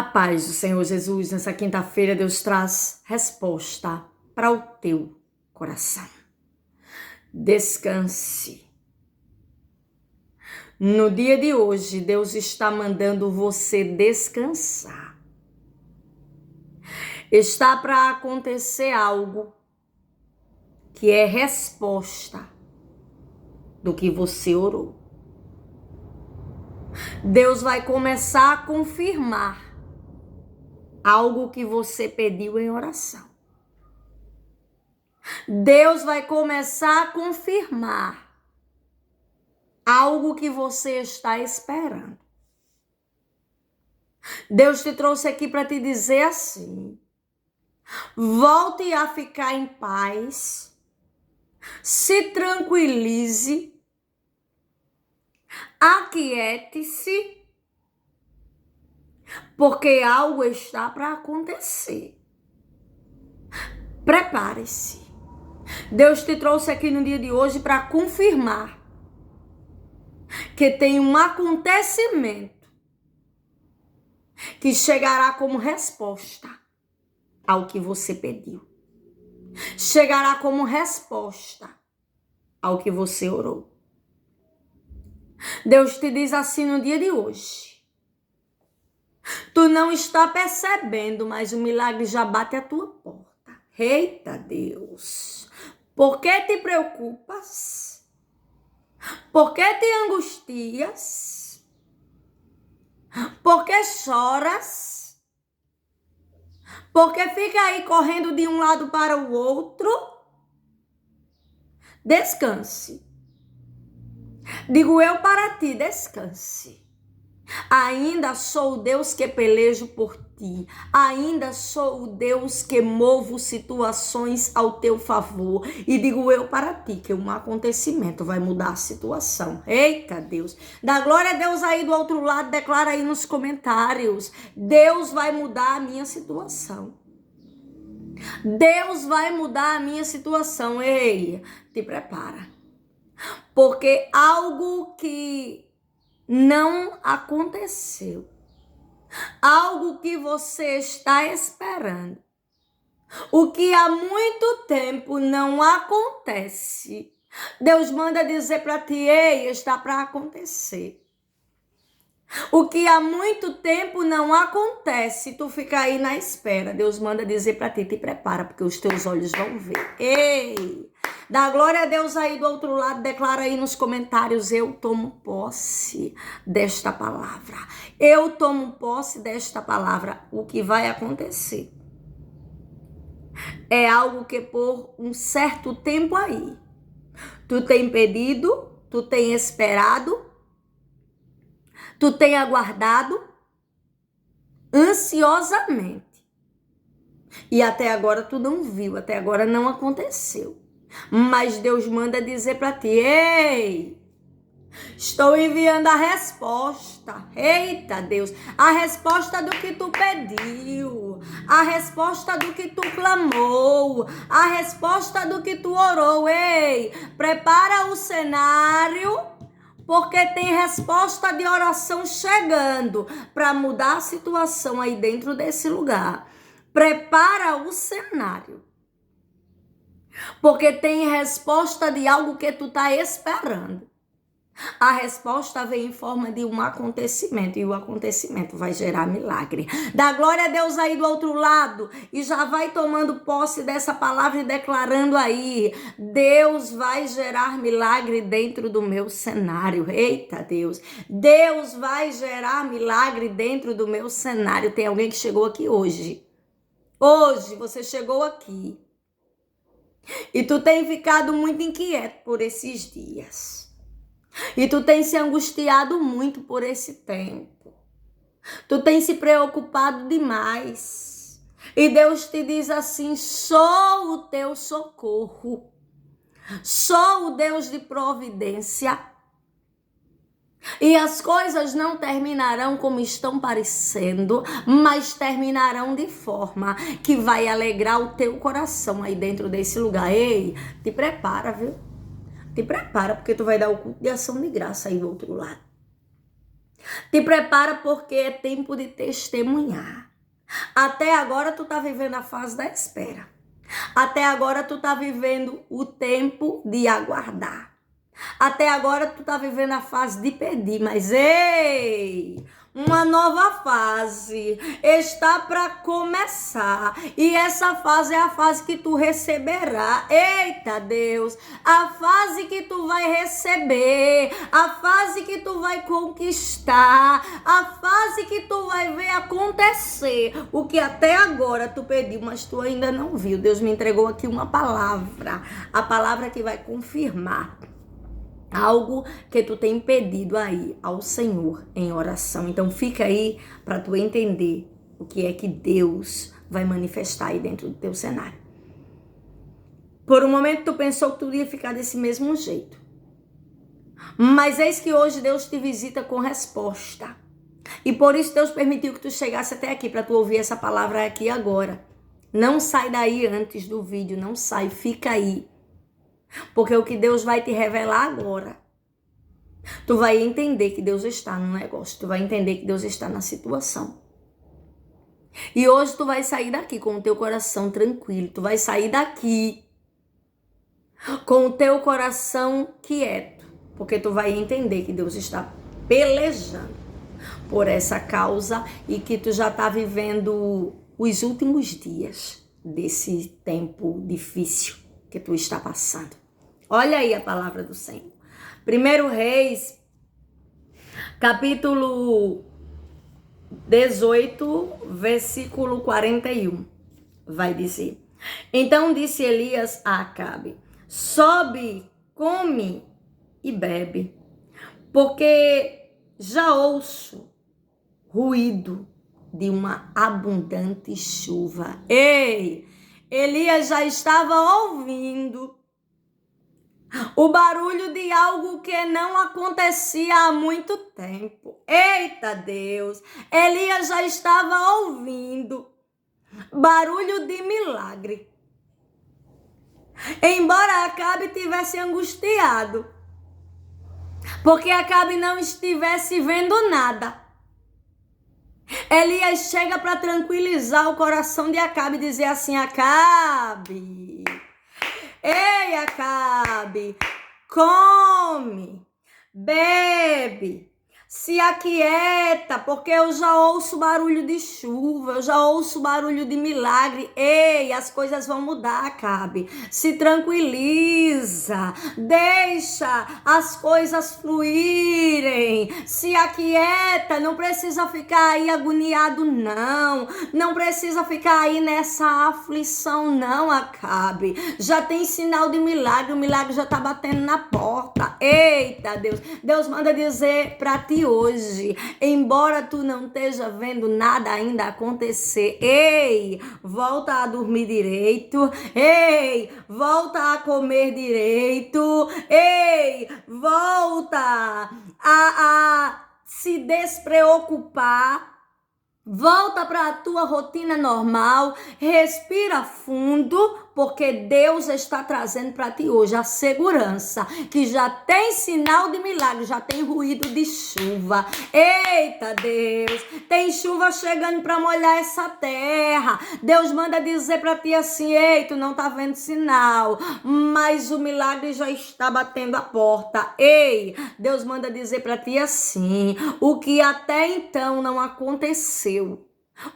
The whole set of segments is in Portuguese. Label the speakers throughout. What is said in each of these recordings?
Speaker 1: A paz do Senhor Jesus, nessa quinta-feira, Deus traz resposta para o teu coração. Descanse. No dia de hoje, Deus está mandando você descansar. Está para acontecer algo que é resposta do que você orou. Deus vai começar a confirmar algo que você pediu em oração. Deus vai começar a confirmar algo que você está esperando. Deus te trouxe aqui para te dizer assim: volte a ficar em paz, se tranquilize, aquiete-se, porque algo está para acontecer. Prepare-se. Deus te trouxe aqui no dia de hoje para confirmar que tem um acontecimento que chegará como resposta ao que você pediu. Chegará como resposta ao que você orou. Deus te diz assim no dia de hoje: tu não está percebendo, mas o milagre já bate à tua porta. Eita Deus! Por que te preocupas? Por que te angustias? Por que choras? Por que fica aí correndo de um lado para o outro? Descanse. Digo eu para ti, descanse. Ainda sou o Deus que pelejo por ti. Ainda sou o Deus que movo situações ao teu favor. E digo eu para ti que um acontecimento vai mudar a situação. Eita Deus. Dá glória a Deus aí do outro lado. Declara aí nos comentários: Deus vai mudar a minha situação. Deus vai mudar a minha situação. Ei, te prepara. Porque algo que não aconteceu, algo que você está esperando, o que há muito tempo não acontece, Deus manda dizer para ti: ei, está para acontecer. O que há muito tempo não acontece, tu fica aí na espera, Deus manda dizer para ti: te prepara, porque os teus olhos vão ver. Ei, dá glória a Deus aí do outro lado, declara aí nos comentários: eu tomo posse desta palavra. Eu tomo posse desta palavra. O que vai acontecer é algo que por um certo tempo aí, tu tem pedido, tu tem esperado, tu tem aguardado ansiosamente. E até agora tu não viu, até agora não aconteceu. Mas Deus manda dizer para ti: ei, estou enviando a resposta. Eita Deus, a resposta do que tu pediu, a resposta do que tu clamou, a resposta do que tu orou. Ei, prepara o cenário, porque tem resposta de oração chegando para mudar a situação aí dentro desse lugar. Prepara o cenário, porque tem resposta de algo que tu tá esperando. A resposta vem em forma de um acontecimento, e o acontecimento vai gerar milagre. Dá glória a Deus aí do outro lado e já vai tomando posse dessa palavra e declarando aí: Deus vai gerar milagre dentro do meu cenário. Eita Deus, Deus vai gerar milagre dentro do meu cenário. Tem alguém que chegou aqui hoje. Hoje você chegou aqui e tu tem ficado muito inquieto por esses dias. E tu tem se angustiado muito por esse tempo. Tu tem se preocupado demais. E Deus te diz assim: sou o teu socorro. Sou o Deus de providência. E as coisas não terminarão como estão parecendo, mas terminarão de forma que vai alegrar o teu coração aí dentro desse lugar. Ei, te prepara, viu? Te prepara, porque tu vai dar o culto de ação de graça aí do outro lado. Te prepara porque é tempo de testemunhar. Até agora tu tá vivendo a fase da espera. Até agora tu tá vivendo o tempo de aguardar. Até agora tu tá vivendo a fase de pedir, mas ei, uma nova fase está para começar. E essa fase é a fase que tu receberá. Eita Deus, a fase que tu vai receber, a fase que tu vai conquistar, a fase que tu vai ver acontecer. O que até agora tu pediu, mas tu ainda não viu. Deus me entregou aqui uma palavra, a palavra que vai confirmar algo que tu tem pedido aí ao Senhor em oração. Então fica aí para tu entender o que é que Deus vai manifestar aí dentro do teu cenário. Por um momento tu pensou que tu ia ficar desse mesmo jeito. Mas eis que hoje Deus te visita com resposta. E por isso Deus permitiu que tu chegasse até aqui para tu ouvir essa palavra aqui agora. Não sai daí antes do vídeo, não sai, fica aí. Porque o que Deus vai te revelar agora, tu vai entender que Deus está no negócio, tu vai entender que Deus está na situação. E hoje tu vai sair daqui com o teu coração tranquilo, tu vai sair daqui com o teu coração quieto, porque tu vai entender que Deus está pelejando por essa causa e que tu já está vivendo os últimos dias desse tempo difícil que tu está passando. Olha aí a palavra do Senhor. 1 Reis, capítulo 18, versículo 41, vai dizer: Então disse Elias a Acabe: sobe, come e bebe, porque já ouço ruído de uma abundante chuva. Ei, Elias já estava ouvindo o barulho de algo que não acontecia há muito tempo. Eita Deus! Elias já estava ouvindo barulho de milagre. Embora Acabe tivesse angustiado, porque Acabe não estivesse vendo nada, Elias chega para tranquilizar o coração de Acabe e dizer assim: Acabe, ei Acabe, come, bebe, se aquieta, porque eu já ouço barulho de chuva, eu já ouço barulho de milagre. Ei, as coisas vão mudar, Acabe. Se tranquiliza, deixa as coisas fluírem, se aquieta, não precisa ficar aí agoniado, não. Não precisa ficar aí nessa aflição, não, Acabe. Já tem sinal de milagre, o milagre já tá batendo na porta. Eita, Deus. Deus manda dizer pra ti hoje, embora tu não esteja vendo nada ainda acontecer, ei, volta a dormir direito, ei, volta a comer direito, ei, volta a se despreocupar. Volta para a tua rotina normal, respira fundo, porque Deus está trazendo para ti hoje a segurança, que já tem sinal de milagre, já tem ruído de chuva. Eita Deus, tem chuva chegando para molhar essa terra. Deus manda dizer para ti assim: ei, tu não tá vendo sinal, mas o milagre já está batendo a porta. Ei, Deus manda dizer para ti assim: o que até então não aconteceu,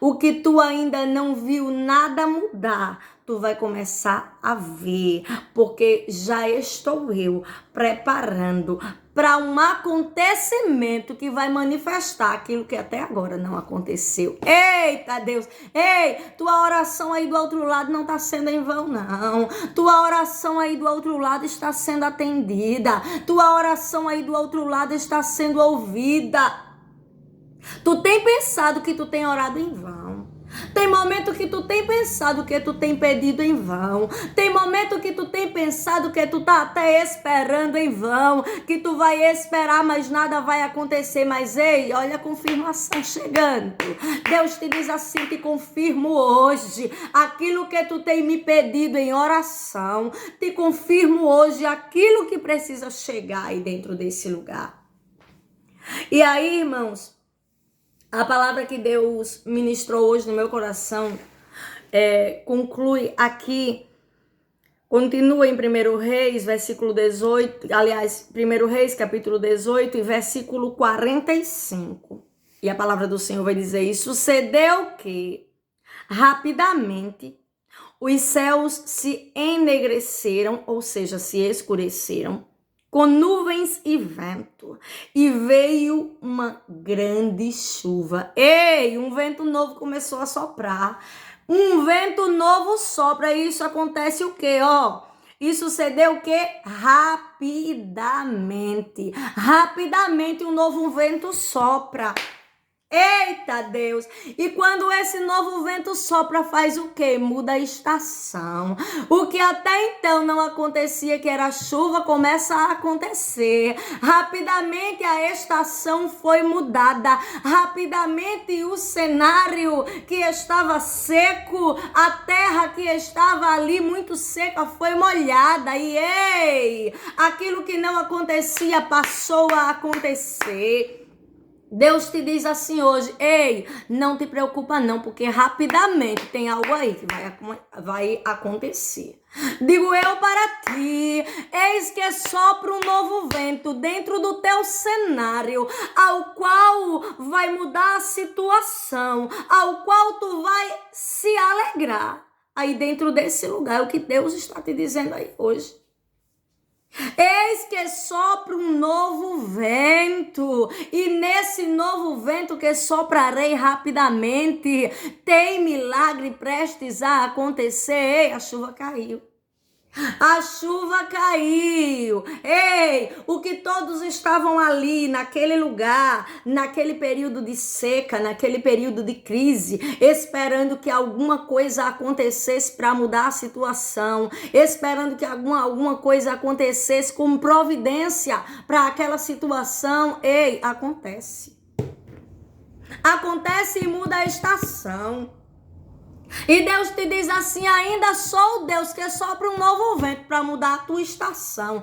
Speaker 1: o que tu ainda não viu nada mudar, tu vai começar a ver, porque já estou eu preparando para um acontecimento que vai manifestar aquilo que até agora não aconteceu. Eita Deus, ei, tua oração aí do outro lado não está sendo em vão, não. Tua oração aí do outro lado está sendo atendida. Tua oração aí do outro lado está sendo ouvida. Tu tem pensado que tu tem orado em vão. Tem momento que tu tem pensado que tu tem pedido em vão. Tem momento que tu tem pensado que tu tá até esperando em vão. Que tu vai esperar, mas nada vai acontecer. Mas ei, olha a confirmação chegando. Deus te diz assim: te confirmo hoje aquilo que tu tem me pedido em oração. Te confirmo hoje aquilo que precisa chegar aí dentro desse lugar. E aí, irmãos, a palavra que Deus ministrou hoje no meu coração conclui aqui, continua em 1 Reis, versículo 18, aliás, 1 Reis, capítulo 18, e versículo 45. E a palavra do Senhor vai dizer isso: sucedeu que, rapidamente, os céus se enegreceram, ou seja, se escureceram, com nuvens e vento, e veio uma grande chuva. Ei, um vento novo começou a soprar. Um vento novo sopra, e isso acontece o quê? Isso sucedeu o quê? Rapidamente. Rapidamente um novo vento sopra. Eita Deus! E quando esse novo vento sopra, faz o quê? Muda a estação. O que até então não acontecia, que era chuva, começa a acontecer. Rapidamente a estação foi mudada. Rapidamente o cenário que estava seco, a terra que estava ali muito seca, foi molhada. E ei, aquilo que não acontecia passou a acontecer. Deus te diz assim hoje: ei, não te preocupa não, porque rapidamente tem algo aí que vai acontecer. Digo eu para ti, eis que sopra um novo vento dentro do teu cenário, ao qual vai mudar a situação, ao qual tu vai se alegrar. Aí dentro desse lugar, é o que Deus está te dizendo aí hoje. Eis que sopra um novo vento, e nesse novo vento que soprarei rapidamente, tem milagre prestes a acontecer. Ei, a chuva caiu. A chuva caiu. Ei, o que todos estavam ali naquele lugar, naquele período de seca, naquele período de crise, esperando que alguma coisa acontecesse para mudar a situação, esperando que alguma coisa acontecesse com providência para aquela situação. Ei, acontece. Acontece e muda a estação. E Deus te diz assim: ainda sou o Deus que sopra um novo vento para mudar a tua estação.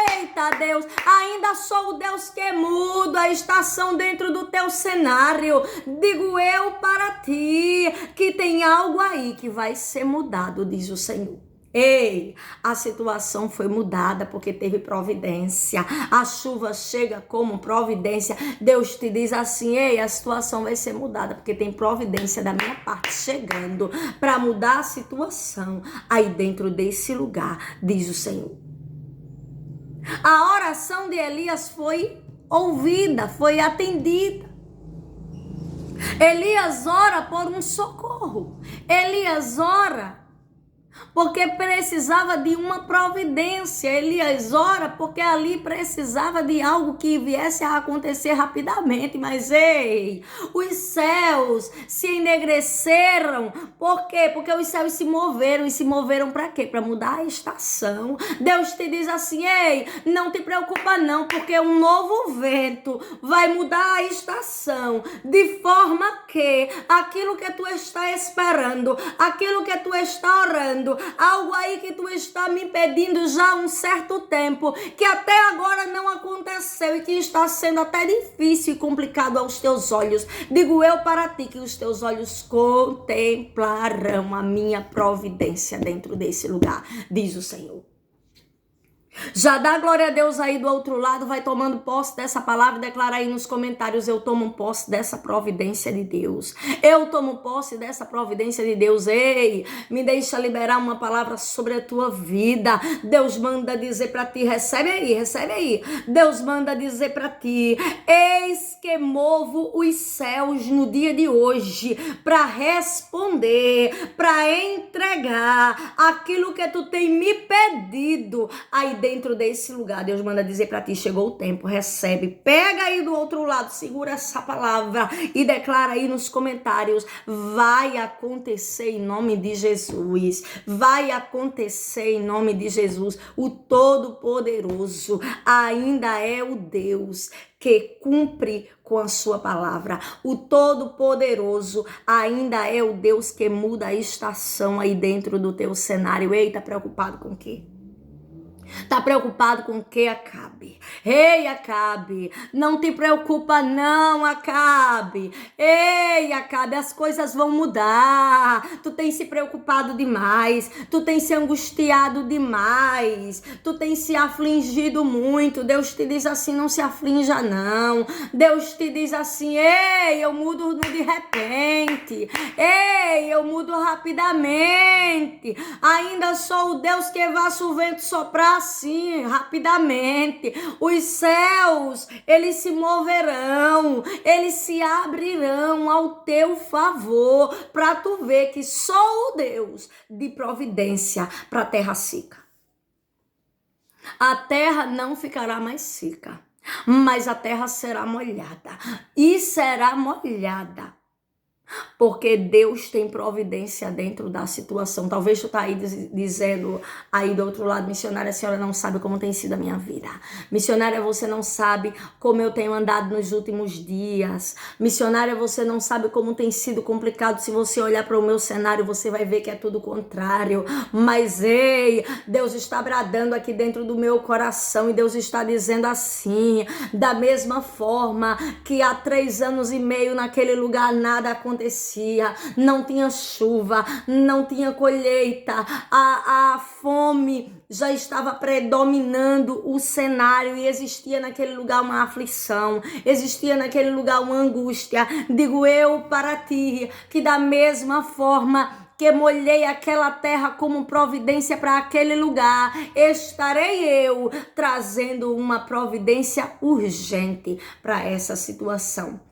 Speaker 1: Eita Deus, ainda sou o Deus que muda a estação dentro do teu cenário. Digo eu para ti que tem algo aí que vai ser mudado, diz o Senhor. Ei, a situação foi mudada porque teve providência. A chuva chega como providência. Deus te diz assim: ei, a situação vai ser mudada porque tem providência da minha parte chegando para mudar a situação aí dentro desse lugar, diz o Senhor. A oração de Elias foi ouvida, foi atendida. Elias ora por um socorro. Elias ora porque precisava de uma providência. Elias ora porque ali precisava de algo que viesse a acontecer rapidamente. Mas ei, os céus se enegreceram. Por quê? Porque os céus se moveram. E se moveram para quê? Para mudar a estação. Deus te diz assim: ei, não te preocupa não, porque um novo vento vai mudar a estação, de forma que aquilo que tu está esperando, aquilo que tu está orando, algo aí que tu está me pedindo já há um certo tempo, que até agora não aconteceu e que está sendo até difícil e complicado aos teus olhos. Digo eu para ti que os teus olhos contemplarão a minha providência dentro desse lugar, diz o Senhor. Já dá glória a Deus aí do outro lado, vai tomando posse dessa palavra, declara aí nos comentários: eu tomo posse dessa providência de Deus. Eu tomo posse dessa providência de Deus. Ei, me deixa liberar uma palavra sobre a tua vida. Deus manda dizer para ti, recebe aí, recebe aí. Deus manda dizer para ti: eis que movo os céus no dia de hoje para responder, para entregar aquilo que tu tem me pedido aí dentro desse lugar. Deus manda dizer para ti: chegou o tempo, recebe. Pega aí do outro lado, segura essa palavra e declara aí nos comentários: vai acontecer em nome de Jesus. Vai acontecer em nome de Jesus. O Todo-Poderoso ainda é o Deus que cumpre com a sua palavra. O Todo-Poderoso ainda é o Deus que muda a estação aí dentro do teu cenário. Ei, tá preocupado com o quê? Tá preocupado com o que, Acabe? Ei, Acabe, não te preocupa não, Acabe. Ei, Acabe, as coisas vão mudar. Tu tem se preocupado demais, tu tem se angustiado demais, tu tem se afligido muito. Deus te diz assim, não se aflinja não. Deus te diz assim, ei, eu mudo de repente. Ei, eu mudo rapidamente. Ainda sou o Deus que faça o vento soprar assim, rapidamente. Os céus, eles se moverão, eles se abrirão ao teu favor, para tu ver que sou o Deus de providência para a terra seca. A terra não ficará mais seca, mas a terra será molhada, e será molhada. Porque Deus tem providência dentro da situação. Talvez tu tá aí dizendo aí do outro lado, missionária, a senhora não sabe como tem sido a minha vida. Missionária, você não sabe como eu tenho andado nos últimos dias. Missionária, você não sabe como tem sido complicado. Se você olhar para o meu cenário, você vai ver que é tudo contrário. Mas ei, Deus está bradando aqui dentro do meu coração e Deus está dizendo assim, da mesma forma que há 3 anos e meio naquele lugar nada acontecia, não tinha chuva, não tinha colheita, a fome já estava predominando o cenário e existia naquele lugar uma aflição, existia naquele lugar uma angústia. Digo eu para ti que da mesma forma que molhei aquela terra como providência para aquele lugar, estarei eu trazendo uma providência urgente para essa situação.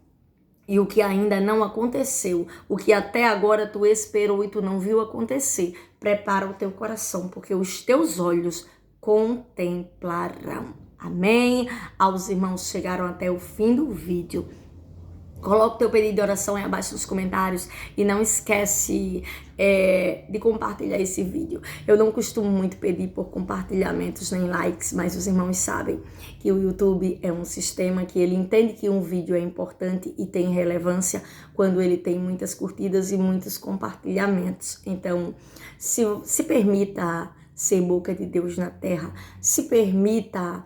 Speaker 1: E o que ainda não aconteceu, o que até agora tu esperou e tu não viu acontecer, prepara o teu coração, porque os teus olhos contemplarão. Amém? Aos irmãos que chegaram até o fim do vídeo, coloca o teu pedido de oração aí abaixo nos comentários e não esquece de compartilhar esse vídeo. Eu não costumo muito pedir por compartilhamentos nem likes, mas os irmãos sabem que o YouTube é um sistema que ele entende que um vídeo é importante e tem relevância quando ele tem muitas curtidas e muitos compartilhamentos. Então, se permita ser boca de Deus na terra, se permita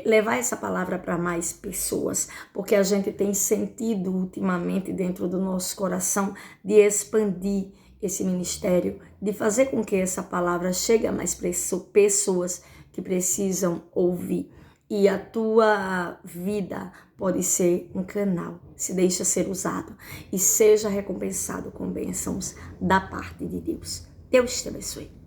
Speaker 1: levar essa palavra para mais pessoas, porque a gente tem sentido ultimamente dentro do nosso coração de expandir esse ministério, de fazer com que essa palavra chegue a mais pessoas que precisam ouvir. E a tua vida pode ser um canal, se deixa ser usado e seja recompensado com bênçãos da parte de Deus. Deus te abençoe.